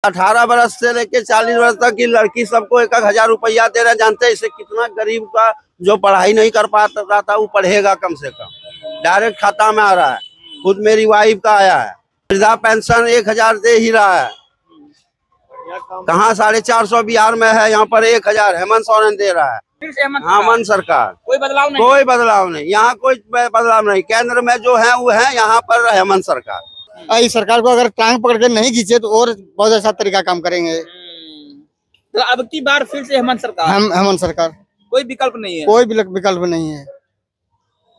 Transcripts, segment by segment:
18 बरस से लेके 40 वर्ष तक की लड़की सबको 1,000 रुपया दे रहे हैं। जानते हैं इससे कितना गरीब का जो पढ़ाई नहीं कर पाता था वो पढ़ेगा कम से कम। डायरेक्ट खाता में आ रहा है। खुद मेरी वाइफ का आया है। वृद्धा पेंशन 1,000 दे ही रहा है। कहाँ 450 बिहार में है, यहाँ पर 1,000 हेमंत सोरेन दे रहा है। हेमंत सरकार कोई बदलाव नहीं। यहाँ कोई बदलाव नहीं। केंद्र में जो है वो है, यहाँ पर हेमंत सरकार। इस सरकार को अगर टांग पकड़ के नहीं खींचे तो और बहुत अच्छा तरीका काम करेंगे। तो अब की बार फिर से हेमंत सरकार। हेमंत सरकार, कोई विकल्प नहीं है। कोई विकल्प नहीं है।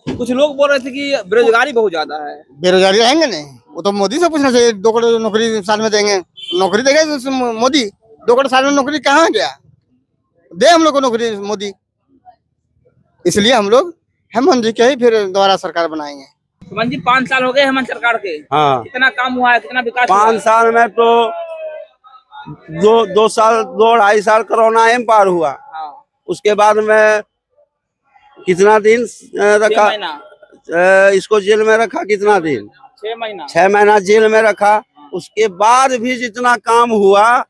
कुछ लोग बोल रहे थे कि बेरोजगारी बहुत ज्यादा है। बेरोजगारी रहेंगे नहीं, वो तो मोदी से पूछना चाहिए। 2 करोड़ नौकरी साल में देंगे। नौकरी देंगे तो मोदी 2 करोड़ साल में नौकरी कहाँ गया? दे हम लोग को नौकरी मोदी। इसलिए हम लोग हेमंत जी के ही फिर दोबारा सरकार बनाएंगे। हेमंत जी 5 साल हो गए हेमंत सरकार के। हाँ, कितना काम हुआ है, कितना विकास 5 साल में तो 2-2.5 साल कोरोना में पार हुआ। हाँ। उसके बाद में कितना दिन रखा इसको जेल में रखा, कितना दिन 6 महीना जेल में रखा। उसके बाद भी जितना काम हुआ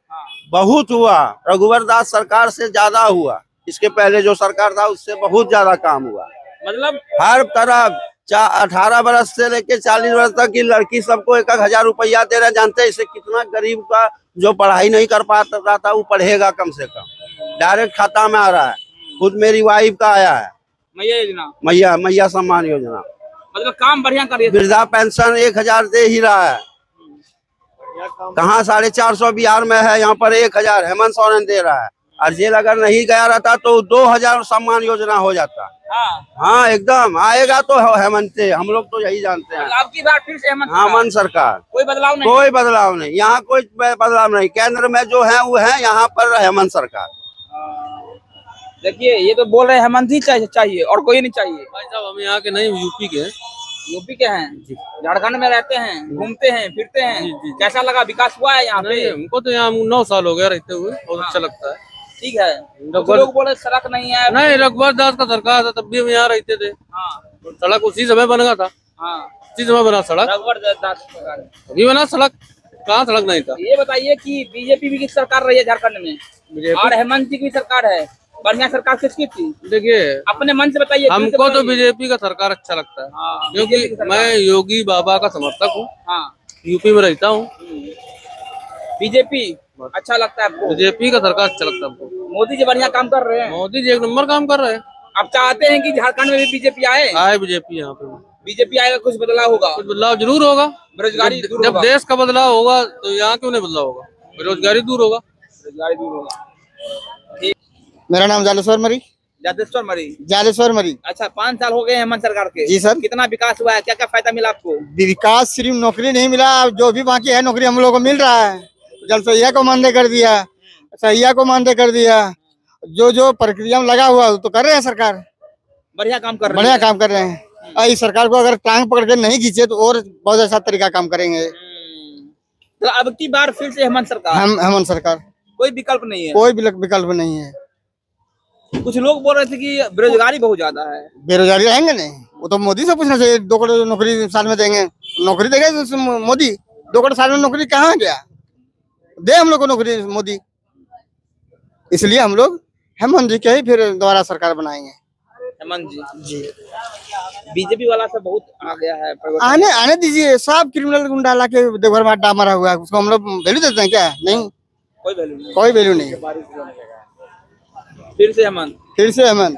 बहुत हुआ। रघुवर दास सरकार से ज्यादा हुआ। इसके पहले जो सरकार था उससे बहुत ज्यादा काम हुआ। मतलब हर तरफ 18 बरस से लेके 40 वर्ष तक की लड़की सबको 1,000 रुपया दे रहे हैं। जानते हैं इससे कितना गरीब का जो पढ़ाई नहीं कर पाता था वो पढ़ेगा कम से कम। डायरेक्ट खाता में आ रहा है। खुद मेरी वाइफ का आया है। मैया सम्मान योजना। मतलब काम बढ़िया कर रही है। वृद्धा पेंशन 1,000 दे ही रहा है। कहाँ 450 बिहार में है, यहाँ पर 1,000 हेमंत सोरेन दे रहा है। और जेल अगर नहीं गया रहता तो 2,000 सम्मान योजना हो जाता। हाँ एकदम आएगा तो हेमंत से, हम लोग तो यही जानते हैं। अब की बार फिर से हेमंत सरकार कोई बदलाव नहीं। यहाँ कोई बदलाव नहीं। केंद्र में जो है वो है, यहाँ पर हेमंत सरकार। देखिए ये तो बोल रहे हैं हेमंत ही चाहिए और कोई नहीं चाहिए। भाई साहब हम यहाँ के नहीं, यूपी के हैं। झारखंड में रहते हैं, घूमते हैं, फिरते हैं। कैसा लगा, विकास हुआ है यहाँ पे? हमको तो यहाँ 9 साल हो गया रहते हुए, बहुत अच्छा लगता है। ठीक है। लोग बोले सड़क नहीं है। नहीं, रघुवर दास का सरकार था तब भी हम यहाँ रहते थे। सड़क उसी समय बना था। उसी समय बना सड़क। रघुवर दास अभी बना सड़क, कहाँ सड़क नहीं था। ये बताइए कि बीजेपी की सरकार रही है झारखंड में और हेमंत जी की सरकार है। बढ़िया सरकार किसकी थी? देखिए अपने मन से बताइए। हमको तो बीजेपी का सरकार अच्छा लगता है। क्योंकि मैं योगी बाबा का समर्थक हूँ। यूपी में रहता हूँ। बीजेपी अच्छा लगता है आपको? बीजेपी का सरकार अच्छा लगता है हमको। मोदी जी बढ़िया काम कर रहे हैं। मोदी जी 1 नंबर काम कर रहे हैं। आप चाहते हैं कि झारखंड में भी बीजेपी आए? बीजेपी यहाँ पे बीजेपी आएगा, कुछ बदलाव होगा? कुछ बदलाव जरूर होगा। बेरोजगारी जब देश का बदलाव होगा तो यहाँ क्यों नहीं बदलाव होगा? बेरोजगारी दूर होगा। बेरोजगारी दूर होगा। मेरा नाम जालेश्वर मरी। अच्छा 5 साल हो गए हेमंत सरकार के। जी सर। कितना विकास हुआ है, क्या क्या फायदा मिला आपको? विकास सिर्फ नौकरी नहीं मिला, जो भी बाकी है नौकरी हम लोग को मिल रहा है। जल सहिया को मानदेय कर दिया, सहिया को मानदेय कर दिया। जो प्रक्रिया में लगा हुआ तो कर रहे हैं सरकार। बढ़िया काम कर रहे हैं। इस सरकार को अगर टांग पकड़ के नहीं खींचे तो और बहुत अच्छा तरीका काम करेंगे। तो अब की बार फिर से हेमंत सरकार। कोई विकल्प नहीं है। कुछ लोग बोल रहे थे कि बेरोजगारी बहुत ज्यादा है। बेरोजगारी रहेंगे नहीं, वो तो मोदी से पूछना चाहिए। 2 करोड़ नौकरी साल में देंगे। नौकरी देंगे तो मोदी 2 करोड़ साल में नौकरी कहाँ गया? दे हम लोग को नौकरी मोदी। इसलिए हम लोग हेमंत जी के ही फिर दोबारा सरकार बनाएंगे। हेमंत जी बीजेपी वाला से बहुत आ गया है। आने दीजिए। सब क्रिमिनल गुंडा ला के देवघर में अड्डा मारा हुआ है, उसको हम लोग वैल्यू देते हैं क्या? नहीं, कोई वैल्यू नहीं। फिर से हेमंत।